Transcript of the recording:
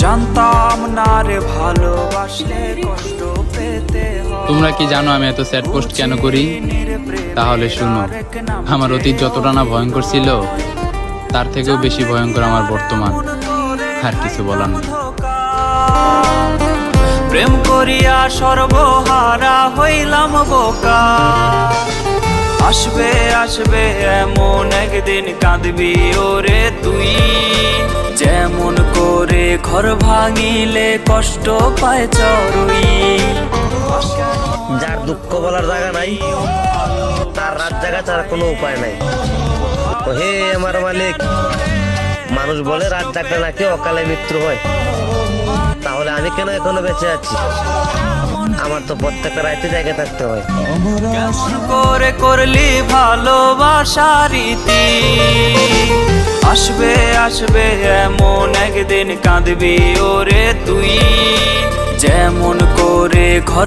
জানতাম না রে ভালোবাসলে কষ্ট পেতে হয়। তোমরা কি জানো আমি এত স্যাড পোস্ট কেন করি? তাহলে শুনো, আমার অতীত যতটা না ভয়ঙ্কর ছিল তার থেকেও বেশি ভয়ঙ্কর আমার বর্তমান। আর কিছু বলার নেই। প্রেম করিয়া সর্বহারা হইলাম বোকা। আসবে আসবে এমন একদিন কাঁদবি ওরে তুই, যেমন করে ঘর ভাঙিলে কষ্ট পায় চড়ুই। যার দুঃখ বলার জায়গা নাই তার রাত জায়গা ছাড়া কোনো উপায় নাই। ও হে আমার মালিক, মানুষ বলে রাত জাগলে নাকি অকালে মৃত্যু হয়, তাহলে আমি কেন এখনো বেঁচে আছি? আমার তো প্রত্যেকটা রাতে জায়গা থাকতে হয়। কেমন করে করলি ভালোবাসার রীতি, আসবে আসবে এমন একদিন কাঁদবি ওরে তুই, যেমন করে ঘর